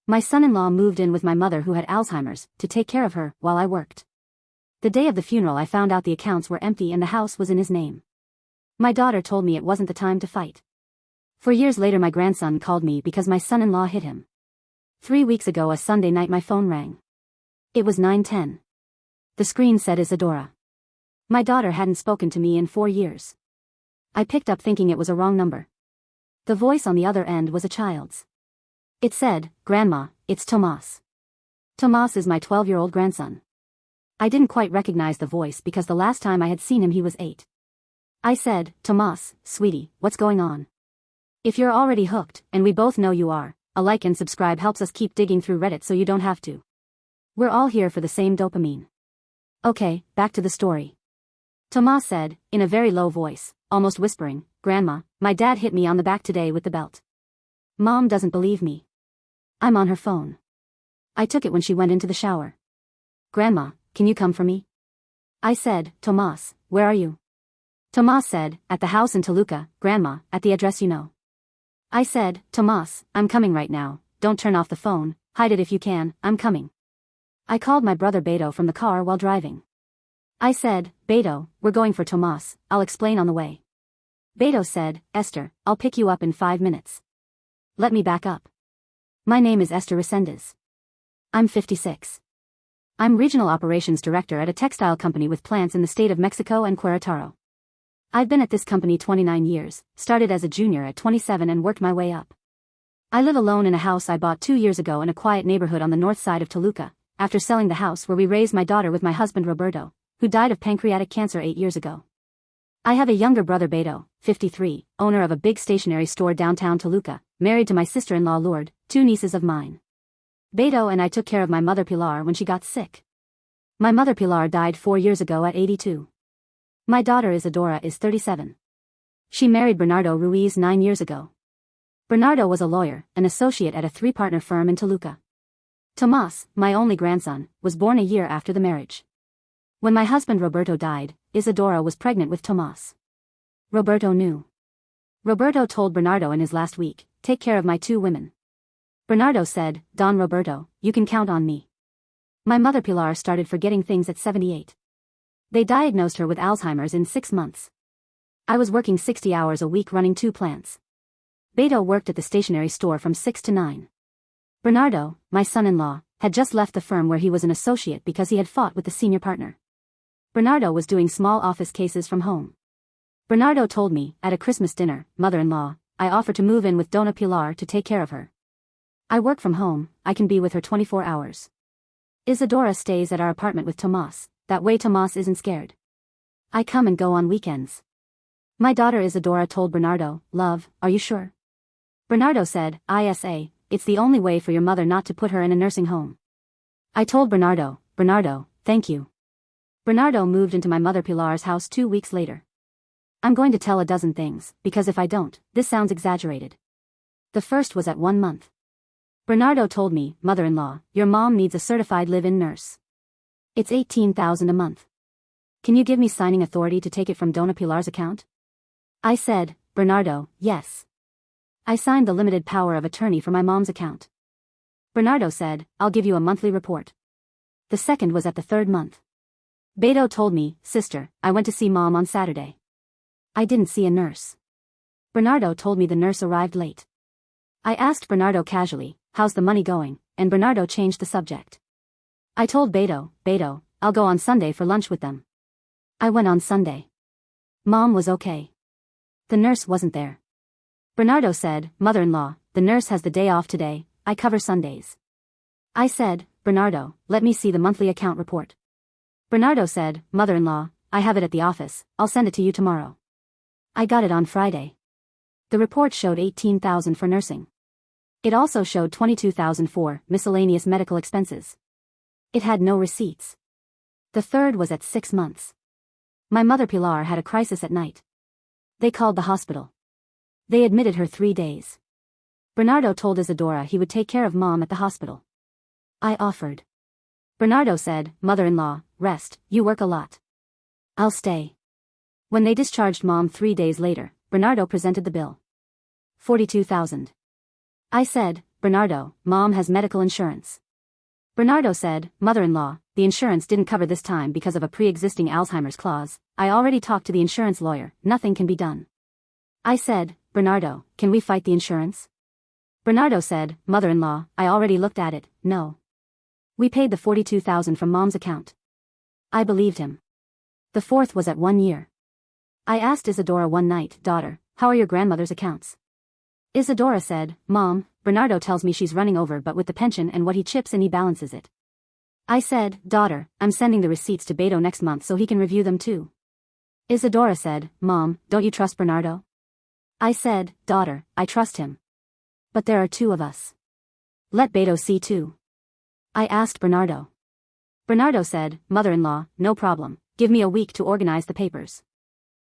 My son-in-law moved in with my mother who had Alzheimer's, to take care of her, while I worked. The day of the funeral I found out the accounts were empty and the house was in his name. My daughter told me it wasn't the time to fight. 4 years later my grandson called me because my son-in-law hit him. 3 weeks ago a Sunday night my phone rang. It was 9:10. The screen said Isadora. My daughter hadn't spoken to me in 4 years. I picked up thinking it was a wrong number. The voice on the other end was a child's. It said, "Grandma, it's Tomás. Tomás is my 12-year-old grandson." I didn't quite recognize the voice because the last time I had seen him he was 8. I said, "Tomás, sweetie, what's going on? If you're already hooked, and we both know you are, a like and subscribe helps us keep digging through Reddit so you don't have to. We're all here for the same dopamine." Okay, back to the story. Tomás said, in a very low voice, almost whispering, "Grandma, my dad hit me on the back today with the belt. Mom doesn't believe me. I'm on her phone. I took it when she went into the shower. Grandma, can you come for me?" I said, "Tomás, where are you?" Tomás said, "At the house in Toluca, Grandma, at the address you know." I said, "Tomás, I'm coming right now, don't turn off the phone, hide it if you can, I'm coming." I called my brother Beto from the car while driving. I said, "Beto, we're going for Tomás, I'll explain on the way." Beto said, "Esther, I'll pick you up in 5 minutes. Let me back up. My name is Esther Resendez. I'm 56. I'm Regional Operations Director at a textile company with plants in the state of Mexico and Querétaro. I've been at this company 29 years, started as a junior at 27 and worked my way up. I live alone in a house I bought 2 years ago in a quiet neighborhood on the north side of Toluca, after selling the house where we raised my daughter with my husband Roberto, who died of pancreatic cancer 8 years ago. I have a younger brother Beto, 53, owner of a big stationery store downtown Toluca, married to my sister-in-law Lourdes, 2 nieces of mine. Beto and I took care of my mother Pilar when she got sick. My mother Pilar died 4 years ago at 82. My daughter Isadora is 37. She married Bernardo Ruiz 9 years ago. Bernardo was a lawyer, an associate at a 3-partner firm in Toluca. Tomás, my only grandson, was born a year after the marriage. When my husband Roberto died, Isadora was pregnant with Tomás. Roberto knew. Roberto told Bernardo in his last week, "Take care of my 2 women." Bernardo said, "Don Roberto, you can count on me." My mother Pilar started forgetting things at 78. They diagnosed her with Alzheimer's in 6 months. I was working 60 hours a week running 2 plants. Beto worked at the stationery store from 6 to 9. Bernardo, my son-in-law, had just left the firm where he was an associate because he had fought with the senior partner. Bernardo was doing small office cases from home. Bernardo told me, at a Christmas dinner, "Mother-in-law, I offered to move in with Dona Pilar to take care of her. I work from home, I can be with her 24 hours. Isadora stays at our apartment with Tomás, that way Tomás isn't scared. I come and go on weekends." My daughter Isadora told Bernardo, "Love, are you sure?" Bernardo said, "Isa, it's the only way for your mother not to put her in a nursing home." I told Bernardo, "Bernardo, thank you." Bernardo moved into my mother Pilar's house 2 weeks later. I'm going to tell a dozen things, because if I don't, this sounds exaggerated. The first was at 1 month. Bernardo told me, "Mother-in-law, your mom needs a certified live-in nurse. It's $18,000 a month. Can you give me signing authority to take it from Dona Pilar's account?" I said, "Bernardo, yes." I signed the limited power of attorney for my mom's account. Bernardo said, "I'll give you a monthly report." The second was at the 3rd month. Beto told me, "Sister, I went to see Mom on Saturday. I didn't see a nurse." Bernardo told me the nurse arrived late. I asked Bernardo casually, "How's the money going?" and Bernardo changed the subject. I told Beto, "I'll go on Sunday for lunch with them." I went on Sunday. Mom was okay. The nurse wasn't there. Bernardo said, "Mother-in-law, the nurse has the day off today, I cover Sundays." I said, "Bernardo, let me see the monthly account report." Bernardo said, "Mother-in-law, I have it at the office, I'll send it to you tomorrow." I got it on Friday. The report showed $18,000 for nursing. It also showed $22,000 for miscellaneous medical expenses. It had no receipts. The third was at 6 months. My mother Pilar had a crisis at night. They called the hospital. They admitted her 3 days. Bernardo told Isadora he would take care of Mom at the hospital. I offered. Bernardo said, "Mother-in-law, rest, you work a lot. I'll stay." When they discharged Mom 3 days later, Bernardo presented the bill. $42,000. I said, Bernardo, Mom has medical insurance. Bernardo said, Mother-in-law, the insurance didn't cover this time because of a pre-existing Alzheimer's clause. I already talked to the insurance lawyer, nothing can be done. I said, Bernardo, can we fight the insurance? Bernardo said, Mother-in-law, I already looked at it, no. We paid the $42,000 from Mom's account. I believed him. The fourth was at 1 year. I asked Isadora one night, Daughter, how are your grandmother's accounts? Isadora said, Mom, Bernardo tells me she's running over but with the pension and what he chips in he balances it. I said, Daughter, I'm sending the receipts to Beto next month so he can review them too. Isadora said, Mom, don't you trust Bernardo? I said, Daughter, I trust him. But there are two of us. Let Beto see too. I asked Bernardo. Bernardo said, Mother-in-law, no problem, give me a week to organize the papers.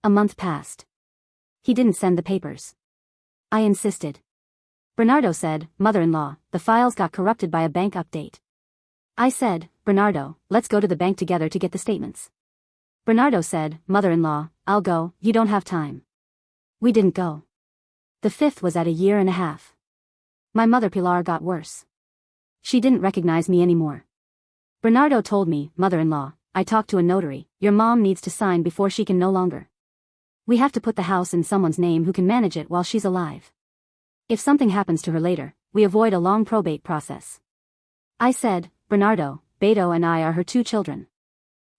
A month passed. He didn't send the papers. I insisted. Bernardo said, Mother-in-law, the files got corrupted by a bank update. I said, Bernardo, let's go to the bank together to get the statements. Bernardo said, Mother-in-law, I'll go, you don't have time. We didn't go. The fifth was at 1.5 years. My mother Pilar got worse. She didn't recognize me anymore. Bernardo told me, Mother-in-law, I talked to a notary, your mom needs to sign before she can no longer. We have to put the house in someone's name who can manage it while she's alive. If something happens to her later, we avoid a long probate process. I said, Bernardo, Beto and I are her 2 children.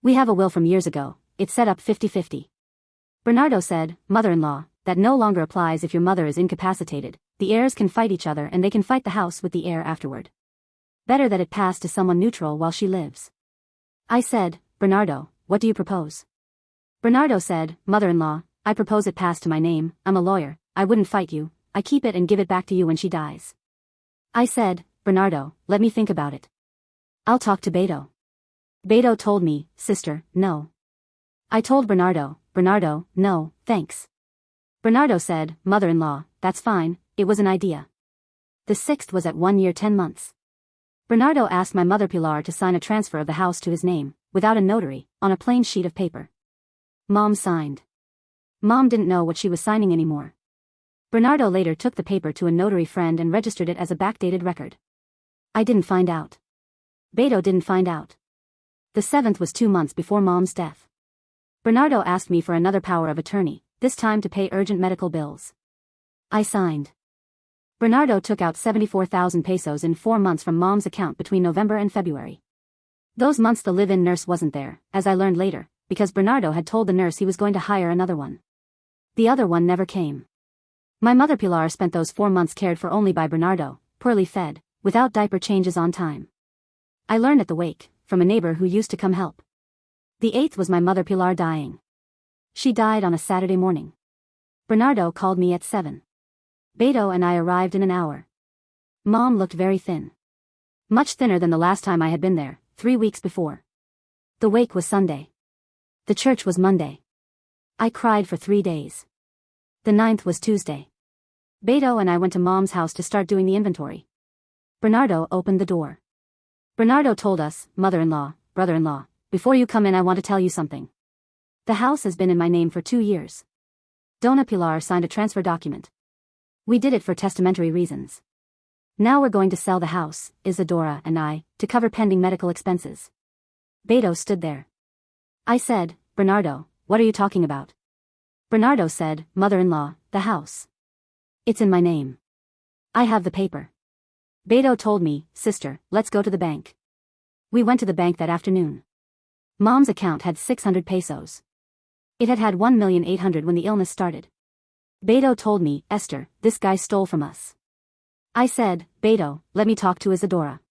We have a will from years ago, it's set up 50-50. Bernardo said, Mother-in-law, that no longer applies if your mother is incapacitated, the heirs can fight each other and they can fight the house with the heir afterward. Better that it pass to someone neutral while she lives. I said, Bernardo, what do you propose? Bernardo said, Mother-in-law, I propose it pass to my name, I'm a lawyer, I wouldn't fight you, I keep it and give it back to you when she dies. I said, Bernardo, let me think about it. I'll talk to Beto. Beto told me, Sister, no. I told Bernardo, no, thanks. Bernardo said, Mother-in-law, that's fine, it was an idea. The sixth was at 1 year 10 months. Bernardo asked my mother Pilar to sign a transfer of the house to his name, without a notary, on a plain sheet of paper. Mom signed. Mom didn't know what she was signing anymore. Bernardo later took the paper to a notary friend and registered it as a backdated record. I didn't find out. Beto didn't find out. The 7th was 2 months before Mom's death. Bernardo asked me for another power of attorney, this time to pay urgent medical bills. I signed. Bernardo took out 74,000 pesos in 4 months from Mom's account between November and February. Those months the live-in nurse wasn't there, as I learned later, because Bernardo had told the nurse he was going to hire another one. The other one never came. My mother Pilar spent those 4 months cared for only by Bernardo, poorly fed, without diaper changes on time. I learned at the wake, from a neighbor who used to come help. The 8th was my mother Pilar dying. She died on a Saturday morning. Bernardo called me at 7. Beto and I arrived in an hour. Mom looked very thin. Much thinner than the last time I had been there, 3 weeks before. The wake was Sunday. The church was Monday. I cried for 3 days. The 9th was Tuesday. Beto and I went to Mom's house to start doing the inventory. Bernardo opened the door. Bernardo told us, Mother-in-law, brother-in-law, before you come in I want to tell you something. The house has been in my name for 2 years. Dona Pilar signed a transfer document. We did it for testamentary reasons. Now we're going to sell the house, Isadora and I, to cover pending medical expenses. Beto stood there. I said, Bernardo, what are you talking about? Bernardo said, Mother-in-law, the house. It's in my name. I have the paper. Beto told me, Sister, let's go to the bank. We went to the bank that afternoon. Mom's account had 600 pesos. It had 1,800,000 when the illness started. Beto told me, Esther, this guy stole from us. I said, Beto, let me talk to Isadora.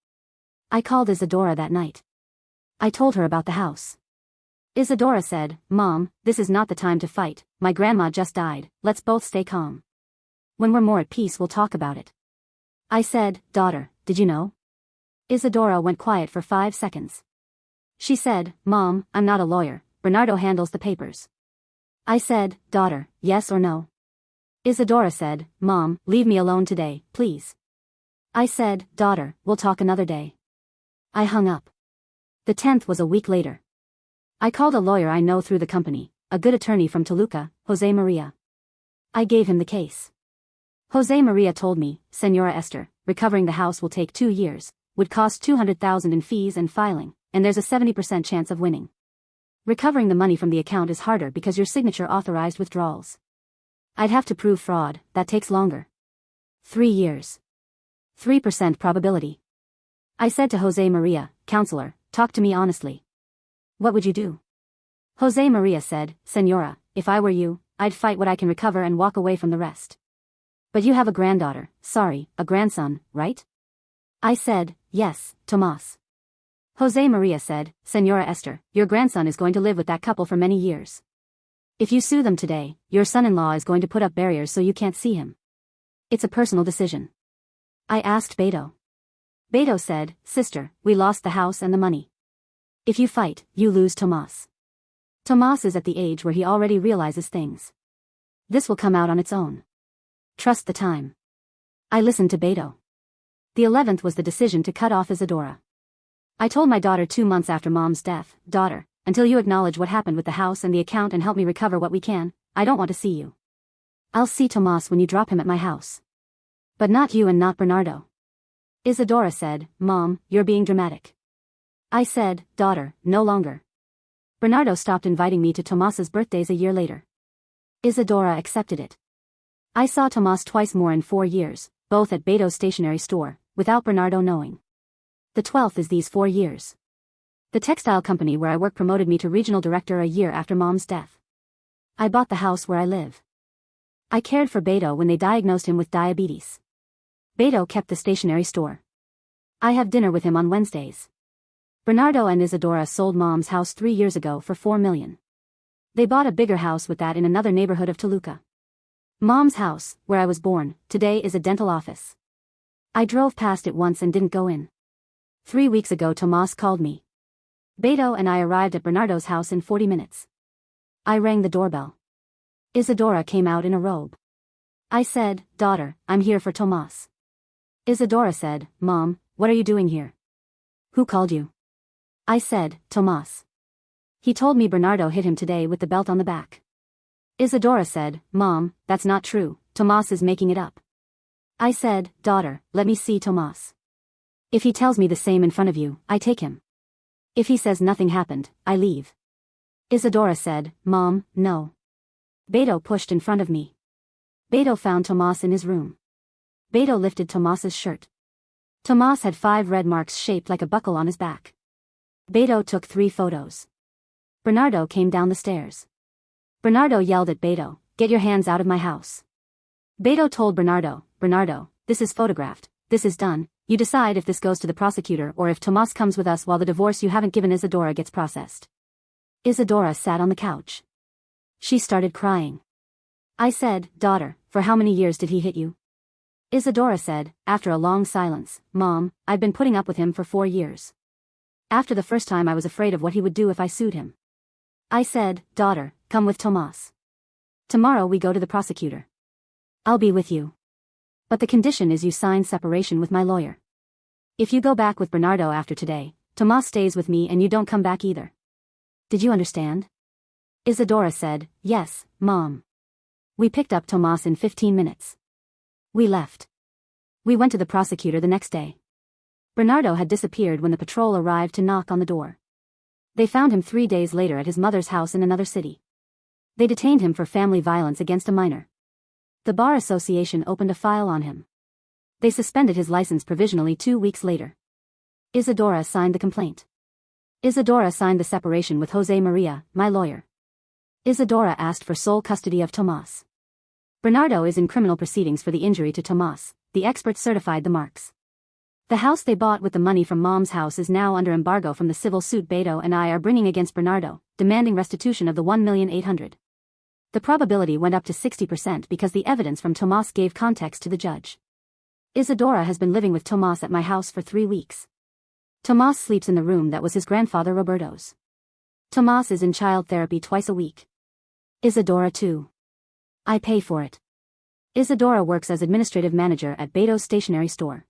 I called Isadora that night. I told her about the house. Isadora said, Mom, this is not the time to fight, my grandma just died, let's both stay calm. When we're more at peace we'll talk about it. I said, Daughter, did you know? Isadora went quiet for 5 seconds. She said, Mom, I'm not a lawyer, Bernardo handles the papers. I said, Daughter, yes or no? Isadora said, Mom, leave me alone today, please. I said, Daughter, we'll talk another day. I hung up. The 10th was a week later. I called a lawyer I know through the company, a good attorney from Toluca, José María. I gave him the case. José María told me, Señora Esther, recovering the house will take 2 years, would cost $200,000 in fees and filing, and there's a 70% chance of winning. Recovering the money from the account is harder because your signature authorized withdrawals. I'd have to prove fraud, that takes longer. 3 years. 3% probability. I said to José María, counselor, talk to me honestly. What would you do? José María said, Señora, if I were you, I'd fight what I can recover and walk away from the rest. But you have a granddaughter, a grandson, right? I said, yes, Tomás. José María said, Señora Esther, your grandson is going to live with that couple for many years. If you sue them today, your son-in-law is going to put up barriers so you can't see him. It's a personal decision. I asked Beto. Beto said, Sister, we lost the house and the money. If you fight, you lose Tomás. Tomás is at the age where he already realizes things. This will come out on its own. Trust the time. I listened to Beto. The 11th was the decision to cut off Isadora. I told my daughter 2 months after Mom's death, Daughter, until you acknowledge what happened with the house and the account and help me recover what we can, I don't want to see you. I'll see Tomás when you drop him at my house. But not you and not Bernardo. Isadora said, Mom, you're being dramatic. I said, Daughter, no longer. Bernardo stopped inviting me to Tomás's birthdays a year later. Isadora accepted it. I saw Tomás twice more in 4 years, both at Beto's stationery store, without Bernardo knowing. The 12th is these 4 years. The textile company where I work promoted me to regional director a year after Mom's death. I bought the house where I live. I cared for Beto when they diagnosed him with diabetes. Beto kept the stationery store. I have dinner with him on Wednesdays. Bernardo and Isadora sold Mom's house 3 years ago for $4 million. They bought a bigger house with that in another neighborhood of Toluca. Mom's house, where I was born, today is a dental office. I drove past it once and didn't go in. 3 weeks ago Tomás called me. Beto and I arrived at Bernardo's house in 40 minutes. I rang the doorbell. Isadora came out in a robe. I said, Daughter, I'm here for Tomás. Isadora said, Mom, what are you doing here? Who called you? I said, Tomás. He told me Bernardo hit him today with the belt on the back. Isadora said, Mom, that's not true, Tomás is making it up. I said, Daughter, let me see Tomás. If he tells me the same in front of you, I take him. If he says nothing happened, I leave. Isadora said, Mom, no. Beto pushed in front of me. Beto found Tomás in his room. Beto lifted Tomás's shirt. Tomás had 5 red marks shaped like a buckle on his back. Beto took 3 photos. Bernardo came down the stairs. Bernardo yelled at Beto, Get your hands out of my house. Beto told Bernardo, Bernardo, this is photographed, this is done, you decide if this goes to the prosecutor or if Tomás comes with us while the divorce you haven't given Isadora gets processed. Isadora sat on the couch. She started crying. I said, Daughter, for how many years did he hit you? Isadora said, after a long silence, Mom, I've been putting up with him for 4 years. After the first time I was afraid of what he would do if I sued him. I said, Daughter, come with Tomás. Tomorrow we go to the prosecutor. I'll be with you. But the condition is you sign separation with my lawyer. If you go back with Bernardo after today, Tomás stays with me and you don't come back either. Did you understand? Isadora said, Yes, Mom. We picked up Tomás in 15 minutes. We left. We went to the prosecutor the next day. Bernardo had disappeared when the patrol arrived to knock on the door. They found him 3 days later at his mother's house in another city. They detained him for family violence against a minor. The Bar Association opened a file on him. They suspended his license provisionally 2 weeks later. Isadora signed the complaint. Isadora signed the separation with José María, my lawyer. Isadora asked for sole custody of Tomás. Bernardo is in criminal proceedings for the injury to Tomás. The experts certified the marks. The house they bought with the money from Mom's house is now under embargo from the civil suit Beto and I are bringing against Bernardo, demanding restitution of the $1,800,000. The probability went up to 60% because the evidence from Tomás gave context to the judge. Isadora has been living with Tomás at my house for 3 weeks. Tomás sleeps in the room that was his grandfather Roberto's. Tomás is in child therapy twice a week. Isadora too. I pay for it. Isadora works as administrative manager at Beto's stationery store.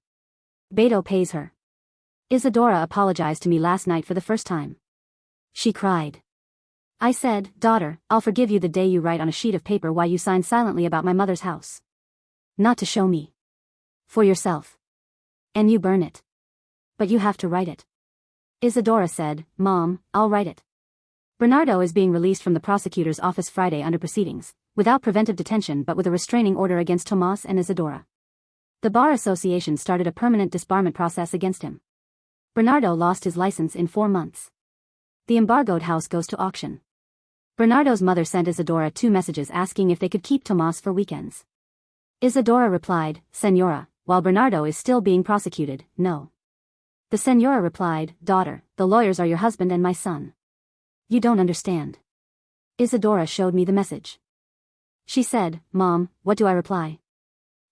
Beto pays her. Isadora apologized to me last night for the first time. She cried. I said, Daughter, I'll forgive you the day you write on a sheet of paper why you signed silently about my mother's house. Not to show me. For yourself. And you burn it. But you have to write it. Isadora said, Mom, I'll write it. Bernardo is being released from the prosecutor's office Friday under proceedings, without preventive detention but with a restraining order against Tomás and Isadora. The Bar Association started a permanent disbarment process against him. Bernardo lost his license in 4 months. The embargoed house goes to auction. Bernardo's mother sent Isadora 2 messages asking if they could keep Tomás for weekends. Isadora replied, Señora, while Bernardo is still being prosecuted, no. The Señora replied, Daughter, the lawyers are your husband and my son. You don't understand. Isadora showed me the message. She said, Mom, what do I reply?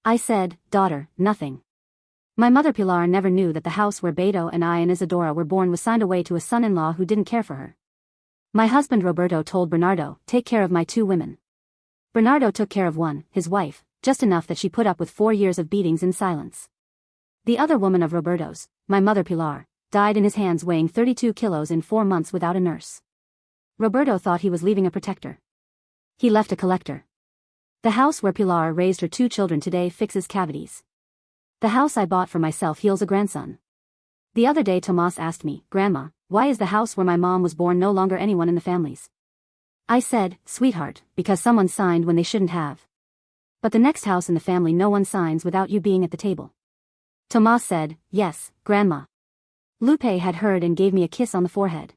I said, Daughter, nothing. My mother Pilar never knew that the house where Beto and I and Isadora were born was signed away to a son-in-law who didn't care for her. My husband Roberto told Bernardo, take care of my 2 women. Bernardo took care of one, his wife, just enough that she put up with 4 years of beatings in silence. The other woman of Roberto's, my mother Pilar, died in his hands weighing 32 kilos in 4 months without a nurse. Roberto thought he was leaving a protector. He left a collector. The house where Pilar raised her 2 children today fixes cavities. The house I bought for myself heals a grandson. The other day Tomás asked me, Grandma, why is the house where my mom was born no longer anyone in the family's? I said, Sweetheart, because someone signed when they shouldn't have. But the next house in the family no one signs without you being at the table. Tomás said, Yes, Grandma. Lupe had heard and gave me a kiss on the forehead.